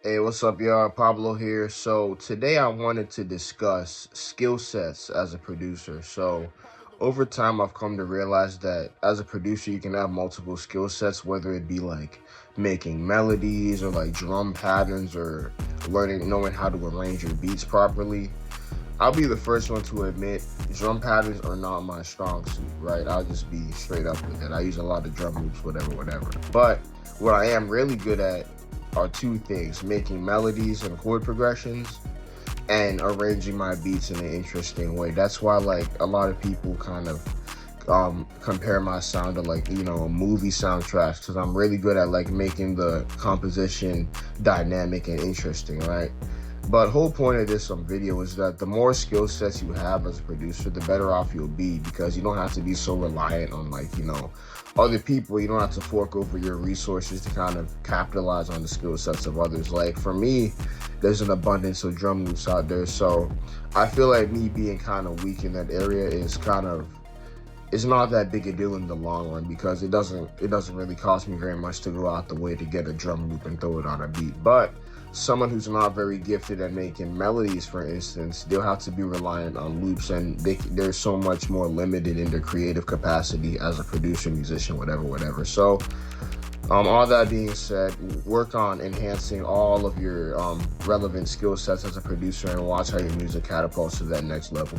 Hey, what's up, y'all? Pablo here. So today I wanted to discuss skill sets as a producer. So over time, I've come to realize that as a producer, you can have multiple skill sets, whether it be like making melodies or like drum patterns or knowing how to arrange your beats properly. I'll be the first one to admit drum patterns are not my strong suit, right? I'll just be straight up with it. I use a lot of drum loops, whatever. But what I am really good at are two things: making melodies and chord progressions and arranging my beats in an interesting way. That's why like a lot of people kind of compare my sound to like, movie soundtracks, because I'm really good at like making the composition dynamic and interesting, right? But whole point of this video is that the more skill sets you have as a producer, the better off you'll be, because you don't have to be so reliant on like, other people. You don't have to fork over your resources to kind of capitalize on the skill sets of others. Like for me, there's an abundance of drum loops out there. So I feel like me being kind of weak in that area it's not that big a deal in the long run, because it doesn't really cost me very much to go out the way to get a drum loop and throw it on a beat. But someone who's not very gifted at making melodies, for instance, they'll have to be reliant on loops, and they're so much more limited in their creative capacity as a producer, musician, whatever. So all that being said, work on enhancing all of your relevant skill sets as a producer, and watch how your music catapults to that next level.